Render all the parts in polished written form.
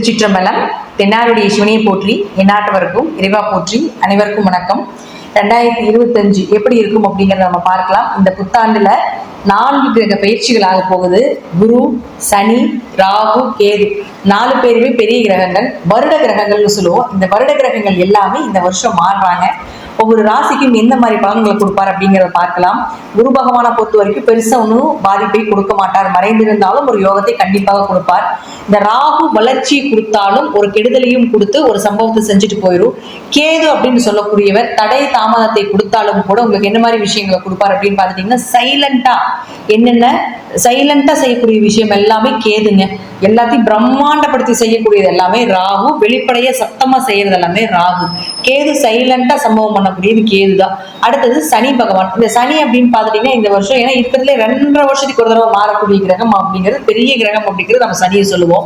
திருச்சிற்றம்பலம். தென்னாருடைய சிவனையை போற்றி, எந்நாட்டவருக்கும் இறைவா போற்றி. அனைவருக்கும் வணக்கம். 2025 எப்படி இருக்கும் அப்படிங்கிறத நம்ம பார்க்கலாம். இந்த புத்தாண்டுல 4 கிரக பயிற்சிகள் ஆக போகுது. குரு, சனி, ராகு, கேது 4 பேருமே பெரிய கிரகங்கள், வருட கிரகங்கள்னு சொல்லுவோம். இந்த வருட கிரகங்கள் எல்லாமே இந்த வருஷம் மாறுறாங்க. ஒவ்வொரு ராசிக்கும் எந்த மாதிரி பலன்களை கொடுப்பார் அப்படிங்கிறத பார்க்கலாம். குரு பகவானை பொறுத்த வரைக்கும் பெருசா ஒன்றும் பாதிப்பை கொடுக்க மாட்டார். மறைந்திருந்தாலும் ஒரு யோகத்தை கண்டிப்பாக கொடுப்பார். இந்த ராகு வளர்ச்சி கொடுத்தாலும் ஒரு கெடுதலையும் கொடுத்து ஒரு சம்பவத்தை செஞ்சுட்டு போயிடும். கேது அப்படின்னு சொல்லக்கூடியவர் தடை தாமதத்தை கொடுத்தாலும் கூட உங்களுக்கு என்ன மாதிரி விஷயங்களை கொடுப்பார் அப்படின்னு பார்த்துட்டீங்கன்னா, சைலண்டா செய்யக்கூடிய விஷயம் எல்லாமே கேதுங்க. எல்லாத்தையும் பிரம்மாண்டப்படுத்தி செய்யக்கூடியது எல்லாமே ராகு. வெளிப்படைய சத்தமா செய்யறது எல்லாமே ராகு. கேது சைலண்டா சம்பவம் பண்ணக்கூடியது கேது தான். அடுத்தது சனி பகவான். இந்த சனி அப்படின்னு பார்த்துட்டீங்கன்னா இந்த வருஷம் ஏன்னா இருக்கிறதுல 2.5 வருஷத்துக்கு ஒரு தடவை மாறக்கூடிய கிரகம் அப்படிங்கிறது பெரிய கிரகம் அப்படிங்கிறது நம்ம சனியை சொல்லுவோம்.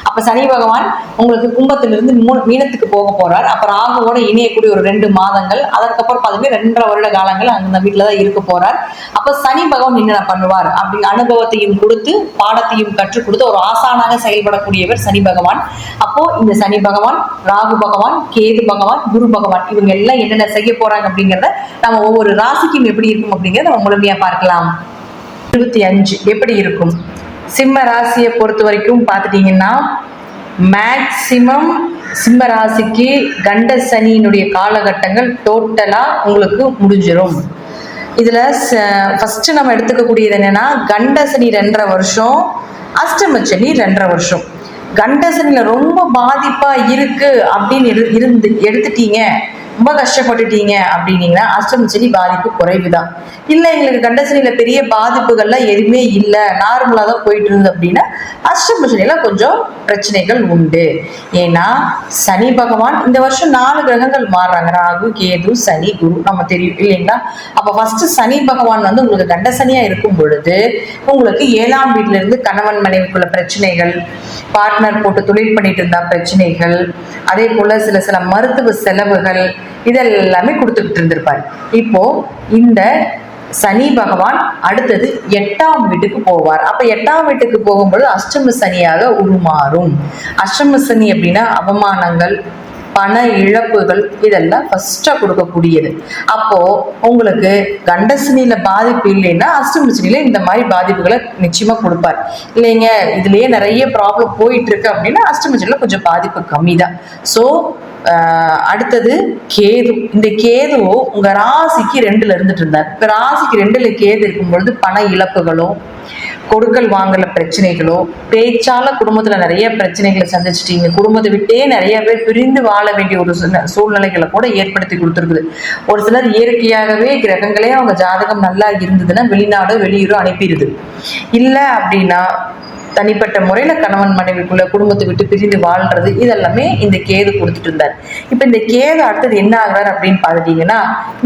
அப்ப சனி பகவான் உங்களுக்கு கும்பத்திலிருந்து மீனத்துக்கு போக போறார். அப்புறம் ராகுவோட இணையக்கூடிய ஒரு 2 மாதங்கள், அதற்கப்புறம் பார்த்தீங்கன்னா 2.5 வருட காலங்கள் அந்த வீட்டுலதான் இருக்க போறார். அப்ப சனி பகவான் என்னென்ன பண்ணுவார் அப்படின்னு அனுபவத்தையும் கொடுத்து பாடத்தையும் கற்றுக் கொடுத்து ஒரு ஆசானாக செயல்படக்கூடியவர் சனி பகவான். அப்போ இந்த சனி பகவான், ராகு பகவான், கேது பகவான், குரு பகவான் இவங்க எல்லாம் என்னென்ன செய்ய போறாங்க அப்படிங்கிறத நம்ம ஒவ்வொரு ராசிக்கும் எப்படி இருக்கும் அப்படிங்கிறத நம்ம முழுமையா பார்க்கலாம். 25 எப்படி இருக்கும்? சிம்ம ராசியை பொறுத்த வரைக்கும் பார்த்துட்டீங்கன்னா மேக்சிமம் சிம்ம ராசிக்கு கண்ட சனியினுடைய காலகட்டங்கள் டோட்டலா உங்களுக்கு முடிஞ்சிடும். இதுல ஃபர்ஸ்ட் நம்ம எடுத்துக்கக்கூடியது என்னன்னா, கண்ட சனி 2.5 வருஷம், அஷ்டம சனி 2.5 வருஷம். கண்ட சனியில ரொம்ப பாதிப்பா இருக்கு அப்படின்னு எடுத்துட்டீங்க, ரொம்ப கஷ்டப்பட்டுட்டீங்க அப்படின்னீங்கன்னா அஷ்டம சனி பாதிப்பு குறைவுதான். இல்லை எங்களுக்கு கண்டசனியில பெரிய பாதிப்புகள்லாம் எதுவுமே இல்லை, நார்மலா தான் போயிட்டு இருந்தது அப்படின்னா அஷ்டம சனியில கொஞ்சம் பிரச்சனைகள் உண்டு. ஏன்னா சனி பகவான் இந்த வருஷம் 4 கிரகங்கள் மாறுறாங்க. ராகு, கேது, சனி, குரு நம்ம தெரியும் இல்லைங்களா? அப்ப ஃபர்ஸ்ட் சனி பகவான் வந்து உங்களுக்கு கண்டசனியா இருக்கும் பொழுது உங்களுக்கு 7ஆம் வீட்டுல இருந்து கணவன் மனைவிக்குள்ள பிரச்சனைகள், பார்ட்னர் போட்டு தொழில் பண்ணிட்டு இருந்தா பிரச்சனைகள், அதே போல சில மருத்துவ செலவுகள் இதெல்லாமே கொடுத்துக்கிட்டு இருந்திருப்பாரு. இப்போ இந்த சனி பகவான் அடுத்தது 8ஆம் வீட்டுக்கு போவார். அப்ப 8ஆம் வீட்டுக்கு போகும்போது அஷ்டம சனியாக உருமாறும். அஷ்டம சனி அப்படின்னா அவமானங்கள், பண இழப்புகள் இதெல்லாம் ஃபர்ஸ்டா கொடுக்கக்கூடியது. அப்போ உங்களுக்கு கண்டசனியில பாதிப்பு இல்லைன்னா அஷ்டம சனியில இந்த மாதிரி பாதிப்புகளை நிச்சயமா கொடுப்பார். இல்லைங்க இதுலயே நிறைய ப்ராப்ளம் போயிட்டு இருக்கு அப்படின்னா அஷ்டம சனியில கொஞ்சம் பாதிப்பு கம்மி தான். ஸோ அடுத்தது கேது. இந்த கேது உங்க ராசிக்கு 2ல இருந்துட்டு இருந்தார். இப்ப ராசிக்கு 2ல கேது இருக்கும் பொழுது பண இழப்புகளோ, கொடுக்கல் வாங்கல பிரச்சனைகளோ, பேச்சால குடும்பத்துல நிறைய பிரச்சனைகளை சந்திச்சிட்டீங்க, குடும்பத்தை விட்டே நிறைய பேர் பிரிந்து வாழ வேண்டிய ஒரு சூழ்நிலைகளை கூட ஏற்படுத்தி கொடுத்துருக்குது. ஒரு சிலர் இயற்கையாகவே கிரகங்களே அவங்க ஜாதகம் நல்லா இருந்ததுன்னா வெளிநாடோ வெளியூரோ அனுப்பிடுது. இல்லை அப்படின்னா தனிப்பட்ட முறையில கணவன் மனைவிக்குள்ள குடும்பத்தை விட்டு பிரிந்து வாழ்றது இதெல்லாமே இந்த கேது கொடுத்துட்டு இருந்தார். இப்ப இந்த கேது அடுத்தது என்ன ஆகுறாரு அப்படின்னு பாத்துட்டீங்கன்னா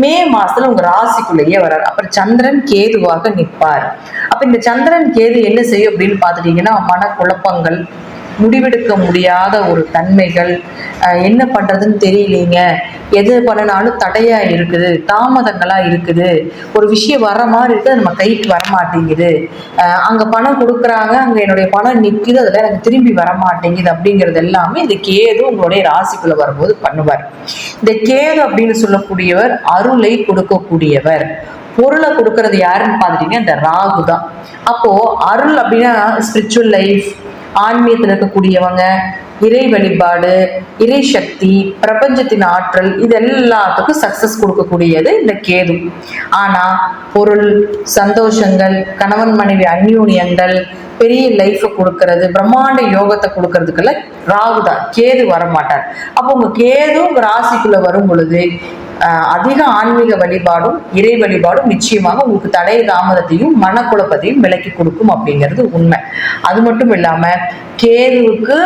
மே மாசத்துல உங்க ராசிக்குள்ளேயே வர்றாரு. அப்புறம் சந்திரன் கேதுவாக நிற்பார். அப்ப இந்த சந்திரன் கேது என்ன செய்யும் அப்படின்னு பாத்துட்டீங்கன்னா மனக்குழப்பங்கள், முடிவெடுக்க முடியாத ஒரு தன்மைகள், என்ன பண்றதுன்னு தெரியலீங்க, எது பண்ணினாலும் தடையா இருக்குது, தாமதங்களா இருக்குது, ஒரு விஷயம் வர்ற மாதிரி இருக்கு நம்ம கைக்கு வரமாட்டேங்குது, அங்க பணம் கொடுக்குறாங்க அங்க என்னுடைய பணம் நிற்குது அதுல எனக்கு திரும்பி வரமாட்டேங்குது அப்படிங்கிறது எல்லாமே இந்த கேது உங்களுடைய ராசிக்குள்ள வரும்போது பண்ணுவார். இந்த கேது அப்படின்னு சொல்லக்கூடியவர் அருளை கொடுக்கக்கூடியவர். பொருளை கொடுக்கறது யாருன்னு பார்த்துட்டீங்கன்னா இந்த ராகு தான். அப்போ அருள் அப்படின்னா ஸ்பிரிச்சுவல் லைஃப், ஆன்மீகத்தில் இருக்கக்கூடியவங்க, இறை வழிபாடு, இறை சக்தி, பிரபஞ்சத்தின் ஆற்றல் இது எல்லாத்துக்கும் சக்சஸ் கொடுக்கக்கூடியது இந்த கேது. ஆனா பொருள், சந்தோஷங்கள், கணவன் மனைவி அந்யூன்யங்கள், பெரிய லைஃபை கொடுக்கறது, பிரம்மாண்ட யோகத்தை கொடுக்கறதுக்கெல்லாம் ராகு தான், கேது வரமாட்டார். அப்போ உங்க கேது உங்க ராசிக்குள்ள வரும் பொழுது அதிக ஆன்மீக வழிபாடும் இறை வழிபாடும் நிச்சயமாக உங்களுக்கு தடை தாமதத்தையும் மனக்குழப்பத்தையும் விலக்கி கொடுக்கும் அப்படிங்கிறது உண்மை. அது மட்டும் இல்லாம கேதுவுக்கு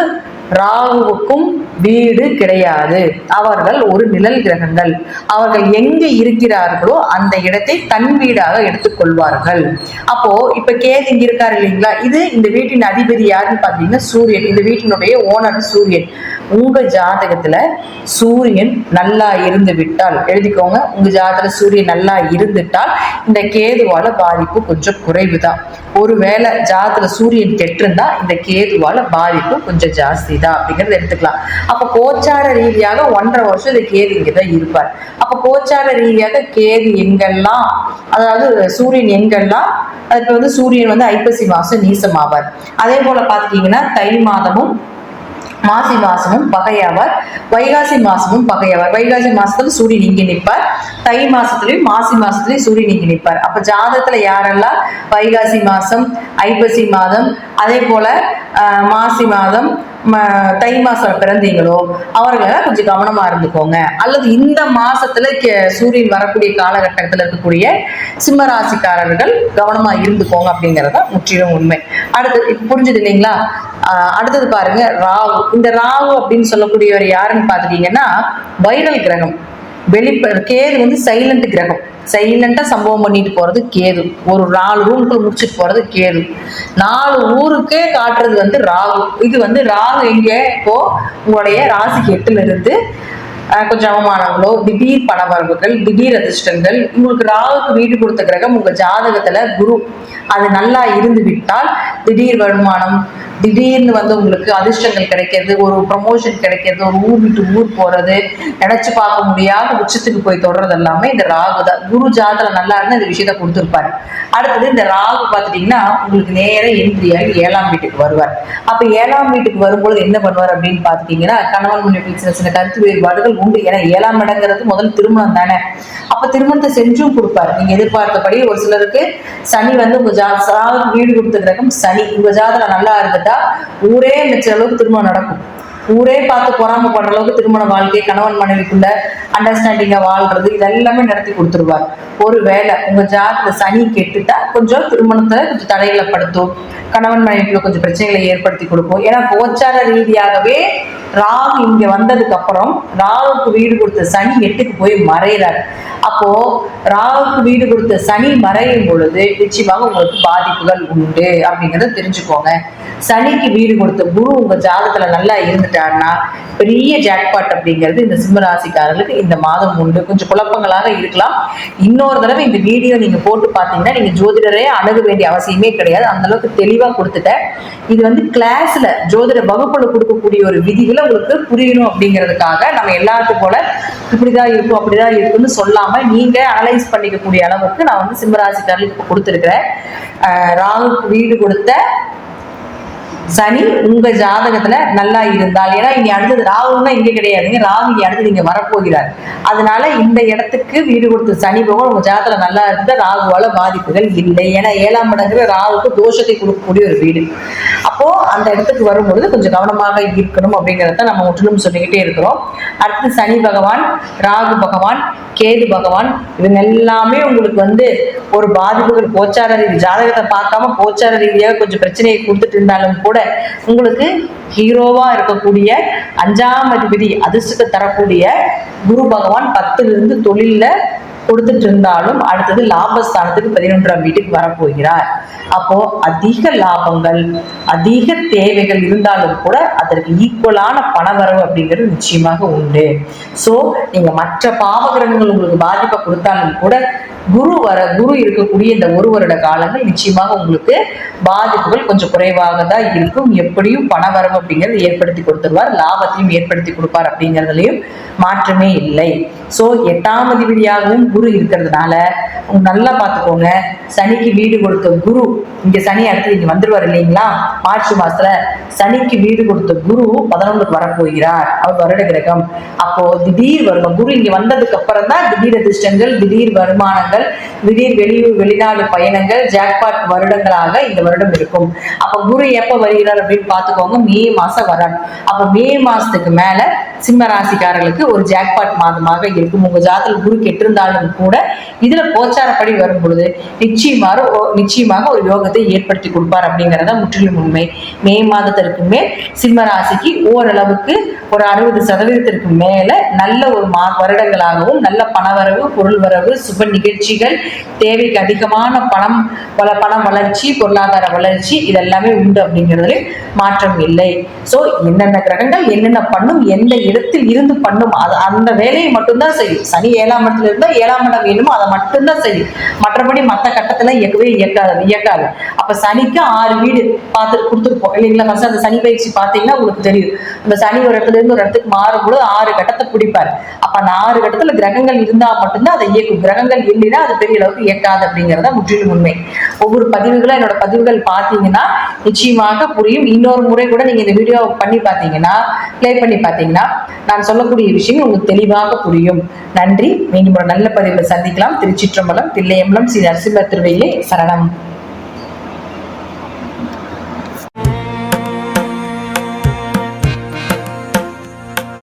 ராகுவுக்கும் வீடு கிடையாது. அவர்கள் ஒரு நிழல் கிரகங்கள். அவர்கள் எங்க இருக்கிறார்களோ அந்த இடத்தை தன் வீடாக எடுத்துக்கொள்வார்கள். அப்போ இப்ப கேது இங்க இருக்காரு இல்லைங்களா, இது இந்த வீட்டின் அதிபதி யாருன்னு பாத்தீங்கன்னா சூரியன். இந்த வீட்டினுடைய ஓனர் சூரியன். உங்க ஜாதகத்துல சூரியன் நல்லா இருந்து விட்டால், எழுதிக்கோங்க, உங்க ஜாதகத்துல சூரியன் நல்லா இருந்துட்டால் இந்த கேதுவால பாதிப்பு கொஞ்சம் குறைவுதான். ஒருவேளை ஜாதகத்துல சூரியன் கெட்டிருந்தா இந்த கேதுவால பாதிப்பு கொஞ்சம் ஜாஸ்தி தான் அப்படிங்கறத எடுத்துக்கலாம். அப்ப கோச்சார ரீதியாக 1.5 வருஷம் இந்த கேது இங்கதான் இருப்பார். அப்ப கோச்சார ரீதியாக கேது எங்கெல்லாம், அதாவது சூரியன் எங்கெல்லாம், அதுக்கு சூரியன் ஐப்பசி மாசம் நீசமாவார். அதே போல பாத்துட்டீங்கன்னா தை மாதமும் மாசி மாசமும் பகையாவார், வைகாசி மாசமும் பகையாவார். வைகாசி மாசத்துல சூரியன் இங்க நிற்பார், தை மாசத்துலயும் மாசி மாசத்துலயும் சூரியன் இங்க நிற்பார். அப்ப ஜாதகத்துல யாரெல்லாம் வைகாசி மாசம், ஐப்பசி மாதம், அதே போல மாசி மாதம், தை மாசம் பிறந்தீங்களோ அவர்களெல்லாம் கொஞ்சம் கவனமா இருந்துக்கோங்க. அல்லது இந்த மாசத்துல சூரியன் வரக்கூடிய காலகட்டத்தில் இருக்கக்கூடிய சிம்ம ராசிக்காரர்கள் கவனமா இருந்துக்கோங்க அப்படிங்கறத முற்றிலும் உண்மை. அடுத்து புரிஞ்சுது இல்லைங்களா? அடுத்தது பாருங்க ராகு. இந்த ராகு அப்படின்னு சொல்லக்கூடியவர் யாருன்னு பாத்துட்டீங்கன்னா வைரல் கிரகம். கேது சைலண்ட் கிரகம். சைலண்டா சம்பவம் பண்ணிட்டு போறது கேது. ஒரு 4 ரூமுக்குள்ள முடிச்சுட்டு போறது கேது. 4 ஊருக்கே காட்டுறது ராகு. இது ராகு எங்க இப்போ உங்களுடைய ராசிக்கு 8ல இருந்து கொஞ்சம் அவமானங்களோ, திடீர் பணவரவுகள், திடீர் அதிர்ஷ்டங்கள். உங்களுக்கு ராகுக்கு வீடு கொடுத்த கிரகம் உங்க ஜாதகத்துல குரு. அது நல்லா இருந்து விட்டால் திடீர் வருமானம், திடீர்னு உங்களுக்கு அதிர்ஷ்டங்கள் கிடைக்கிறது, ஒரு ப்ரமோஷன் கிடைக்கிறது, ஒரு ஊர் விட்டு ஊர் போறது, நினைச்சு பார்க்க முடியாத உச்சத்துக்கு போய் தொடர்றது எல்லாமே இந்த ராகு தான். குரு ஜாதகம் நல்லா இருந்தா இந்த விஷயத்த கொடுத்துருப்பாரு. அடுத்தது இந்த ராகு பார்த்துட்டீங்கன்னா உங்களுக்கு நேரம் என்ட்ரியாகி 7ஆம் வீட்டுக்கு வருவார். அப்ப 7ஆம் வீட்டுக்கு வரும்பொழுது என்ன பண்ணுவார் அப்படின்னு பாத்துட்டீங்கன்னா கணவன் மனைவி சின்ன சின்ன கருத்து வேறுபாடுகள் உண்டு. ஏன்னா 7ஆம் இடங்கிறது முதல் திருமணம் தானே. அப்ப திருமணத்தை செஞ்சும் கொடுப்பாரு. நீங்க எதிர்பார்த்தபடி ஒரு சிலருக்கு சனி உங்க ராகுக்கு வீடு கொடுத்த கிரகம் சனி. உங்க ஜாதகம் நல்லா இருந்துட்டா ஊரே நினைச்ச அளவுக்கு திருமணம் நடக்கும். ஊரே பார்த்து பொறாமப்படுற அளவுக்கு திருமண வாழ்க்கை, கணவன் மனைவிக்குள்ள அண்டர்ஸ்டாண்டிங்கா வாழ்றது, இதெல்லாமே நடத்தி கொடுத்துருவார். ஒருவேளை உங்க ஜாதகத்துல சனி கெட்டுட்டா கொஞ்சம் திருமணத்துல கொஞ்சம் தடைகளை படுத்தும், கணவன் மனைவிக்குள்ள கொஞ்சம் பிரச்சனைகளை ஏற்படுத்தி கொடுக்கும். ஏன்னா கோச்சார ரீதியாகவே ராகு இங்க வந்ததுக்கு அப்புறம் ராகுக்கு வீடு கொடுத்த சனி 8க்கு போய் மறைகிறார். அப்போ ராகுக்கு வீடு கொடுத்த சனி மறையும் பொழுது நிச்சயமாக உங்களுக்கு பாதிப்புகள் உண்டு அப்படிங்கறத தெரிஞ்சுக்கோங்க. சனிக்கு வீடு கொடுத்த குரு உங்க ஜாதகத்துல நல்லா இருந்துட்டாருன்னா பெரிய ஜாக்பாட் அப்படிங்கிறது இந்த சிம்ம ராசிக்காரர்களுக்கு இந்த மாதம் உண்டு. கொஞ்சம் குழப்பங்களாக இருக்கலாம். இன்னொரு தடவை இந்த வீடியோ நீங்க போட்டு பார்த்தீங்கன்னா நீங்க ஜோதிடரே அணுக வேண்டிய அவசியமே கிடையாது. அந்த அளவுக்கு தெளிவா கொடுத்துட்டேன். இது கிளாஸ்ல ஜோதிட வகுப்புல கொடுக்கக்கூடிய ஒரு விதிகளை உங்களுக்கு புரியணும் அப்படிங்கிறதுக்காக நம்ம எல்லாத்துக்கும் போல இப்படிதான் இருக்கும் அப்படிதான் இருக்குன்னு சொல்லாம நீங்க அனலைஸ் பண்ணிக்கக்கூடிய அளவுக்கு நான் சிம்ம ராசிக்காரர்களுக்கு கொடுத்துருக்கிறேன். ராகுக்கு வீடு கொடுத்த சனி உங்க ஜாதகத்துல நல்லா இருந்தால், ஏன்னா இங்க அடுத்தது ராகுன்னா இங்க கிடையாதுங்க, ராகு இங்க அடுத்தது இங்க வரப்போகிறார். அதனால இந்த இடத்துக்கு வீடு கொடுத்த சனி போக உங்க ஜாதகத்துல நல்லா இருந்தா ராகுவால பாதிப்புகள் இல்லை. ஏன்னா 7ஆம் இடங்கிற ராகுக்கு தோஷத்தை கொடுக்கக்கூடிய ஒரு வீடு. அப்போ அந்த இடத்துக்கு வரும்பொழுது கொஞ்சம் கவனமாக இருக்கணும் அப்படிங்கிறத நம்ம முற்றிலும் சொல்லிக்கிட்டே இருக்கிறோம். அடுத்து சனி பகவான், ராகு பகவான், கேது பகவான், இவங்க எல்லாமே உங்களுக்கு ஒரு பாதிப்புகள் கோச்சார ரீதி ஜாதகத்தை பார்க்காம கோச்சார ரீதியாக கொஞ்சம் பிரச்சனையை கொடுத்துட்டு இருந்தாலும் கூட உங்களுக்கு ஹீரோவா இருக்கக்கூடிய 5ஆம் அதிபதி அதிர்ஷ்டத்தை தரக்கூடிய குரு பகவான் 10ல இருந்து தொழில கொடுத்துட்டு இருந்தாலும் அடுத்தது லாபஸ்தானத்துக்கு 11ஆம் வீட்டுக்கு வரப்போகிறார். அப்போ அதிக லாபங்கள், அதிக தேவைகள் இருந்தாலும் கூட அதற்கு ஈக்குவலான பணவரவு அப்படிங்கிறது நிச்சயமாக உண்டு. சோ நீங்க மற்ற பாவகிரகங்கள் உங்களுக்கு பாதிப்பை கொடுத்தாலும் கூட குரு இருக்கக்கூடிய இந்த 1 வருட காலங்கள் நிச்சயமாக உங்களுக்கு பாதிப்புகள் கொஞ்சம் குறைவாக தான் இருக்கும். எப்படியும் பணவரவு அப்படிங்கிறது ஏற்படுத்தி கொடுத்துருவார், லாபத்தையும் ஏற்படுத்தி கொடுப்பார் அப்படிங்கிறதுலயும் மாற்றமே இல்லை. சோ 8ஆம் அதிபதியாகவும் குரு இருக்கிறதுனால நல்லா பார்த்துக்கோங்க. சனிக்கு வீடு கொடுத்த குரு இங்க சனி அடுத்து இங்க வந்துருவார் இல்லைங்களா? மார்ச் மாசத்துல சனிக்கு வீடு கொடுத்த குரு 11க்கு வரப்போகிறார். அவர் வருட கிரகம். அப்போ திடீர் வருடம் குரு இங்க வந்ததுக்கு அப்புறம் தான் திடீர் அதிர்ஷ்டங்கள், திடீர் வருமானங்கள், திடீர் வெளியூர் வெளிநாடு பயணங்கள், ஜாக்பாட் வருடங்களாக இந்த வருடம் இருக்கும். அப்ப குரு எப்ப வருகிறார் அப்படின்னு பாத்துக்கோங்க, மே மாசம் வரார். அப்ப மே மாசத்துக்கு மேல சிம்ம ராசிக்காரர்களுக்கு ஒரு ஜாக்பாட் மாதமாக இருக்கும். உங்க ஜாதகத்தில் குரு கெட்டிருந்தாலும் கூட இதுல கோச்சாரப்படி வரும் பொழுது நிச்சயமாக ஒரு யோகத்தை ஏற்படுத்தி கொடுப்பார் அப்படிங்கறத முற்றிலும் உண்மை. மே மாதத்திற்கு மேல் சிம்ம ராசிக்கு ஓரளவுக்கு ஒரு 60% மேல நல்ல ஒரு வருடங்களாகவும் நல்ல பணவரவு, பொருள் வரவு, சுப நிகழ்ச்சிகள், தேவைக்கு அதிகமான பண வளர்ச்சி, பொருளாதார வளர்ச்சி இதெல்லாமே உண்டு அப்படிங்கிறதுல மாற்றம் இல்லை. சோ என்னென்ன கிரகங்கள் என்னென்ன பண்ணும், எந்த இடத்தில் இருந்து பண்ணும், அந்த வேலையை மட்டும்தான் செய்யும். சனி 7ஆம் இடத்துல இருந்தா 7ஆம் இடம் வேணுமோ அதை மட்டும்தான் செய்யும். மற்றபடி மற்ற கட்டத்துல இயக்காது. அப்ப சனிக்கு 6 வீடு பார்த்து கொடுத்துருப்போம் இல்லைங்களா? ஃபர்ஸ்ட் அந்த சனி பயிற்சி பார்த்தீங்கன்னா உங்களுக்கு தெரியும். அந்த சனி ஒரு இடத்துல இருந்து ஒரு இடத்துக்கு மாறும்போது 6 கட்டத்தை பிடிப்பாரு. அப்ப அந்த 6 கட்டத்துல கிரகங்கள் இருந்தா மட்டும்தான் அதை இயக்கும். கிரகங்கள் இல்லைன்னா அது பெரிய அளவுக்கு இயக்காது அப்படிங்கறத முற்றிலும் உண்மை. ஒவ்வொரு பதிவுகளும் என்னோட பதிவுகள் பார்த்தீங்கன்னா நிச்சயமாக புரியும். இன்னொரு முறை கூட நீங்க இந்த வீடியோ பண்ணி பார்த்தீங்கன்னா, பிளே பண்ணி பார்த்தீங்கன்னா நான் சொல்லக்கூடிய விஷயம் உங்களுக்கு தெளிவாக புரியும். நன்றி. மீண்டும் ஒரு நல்ல பதிவில் சந்திக்கலாம். திருச்சிற்றம்பலம், தில்லையம்பலம், ஸ்ரீ நரசிம்மர் திருவையிலே சரணம்.